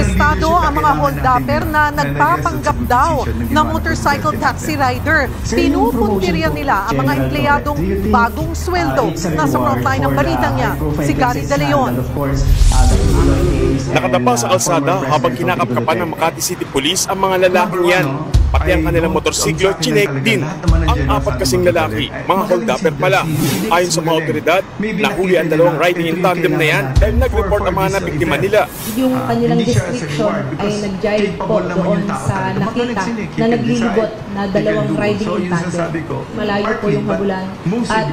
Arestado ang mga holdapper na nagpapanggap daw ng motorcycle taxi rider. Pinupuntirya nila ang mga empleyadong bagong sweldo. Nasa frontline ng balitang niya, si Gary De Leon. Nakatapa sa kalsada habang kinakapkapan ng Makati City Police ang mga lalaking yan. Pati ang kanilang motorsiklo, chinek din. Ang apat kasing lalaki, mga holdapper pala. Ayon sa mga otoridad, nahuli ang dalawang riding in tandem na yan dahil nag-report ang mga nabiktima nila. Yung kanilang description ay nag-jive po doon sa nakita na naglilibot na dalawang riding in tandem. Malayo po yung habulan. At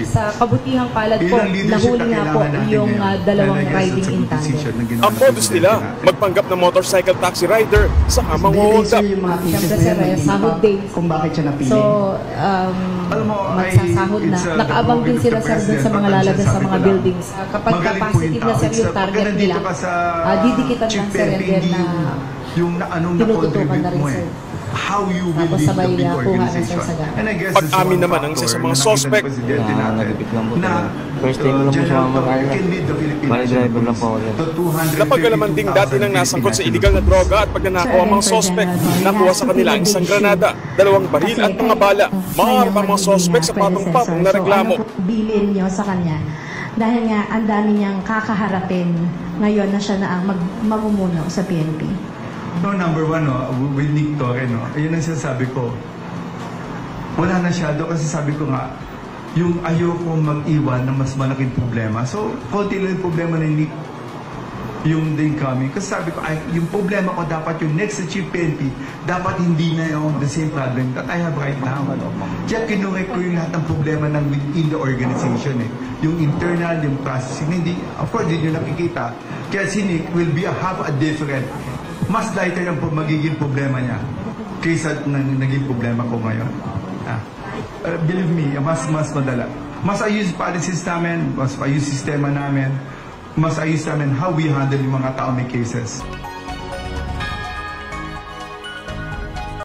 sa kabutihang palad po, nahuli nga po yung dalawang riding in tandem. Ang modus nila, magpanggap ng motorcycle taxi rider sa amang hold-up. Siyempre sir, sahod days. Kung bakit siya napili. So, magsasahod na. Nakaabang din sila sir dun sa mga lalabas sa mga buildings. Kapag positive na sir yung target nila, didikitan lang sir and then tinututukan na rin sir. How you will Tapos lead sabay the big kuha na organization. sir sa gano'n. And I guess Pag-amin naman ang isa sa mga suspect. Nagipit lang po talaga. First time ko lang po sa mga bali driver lang po ako yan. Napagalaman ding dati nang nasangkot sa illegal na droga at pagnanakaw ang mga suspect. Nakuha sa kanila ang isang granada, 2 baril at mga bala. Maharap ang mga suspect sa patong-patong na reklamo. Bilin niyo sa kanya. Dahil nga ang dami niyang kakaharapin ngayon na siya na ang mamumuno sa PNP. No, number one, with Nick Torre, ayun ang sinasabi ko. Wala na siya doon kasi sabi ko nga, yung ayoko mag-iwan ng mas malaking problema. So, konti lang yung problema ni Nick, yung the incoming. Kasi sabi ko, yung problema ko dapat yung next na chief PNP, dapat hindi na yung the same problem that I have right now. Kaya kinurek ko yung lahat ng problema ng within the organization. Yung internal, yung processing. Hindi, of course, hindi nyo nakikita. Kaya si Nick will be half a different. Mas lighter ang magiging problema niya kaysa naging problema ko ngayon. Believe me, mas madala. Mas ayos policies namin, mas ayos sistema namin, mas ayos namin how we handle yung mga tao may cases.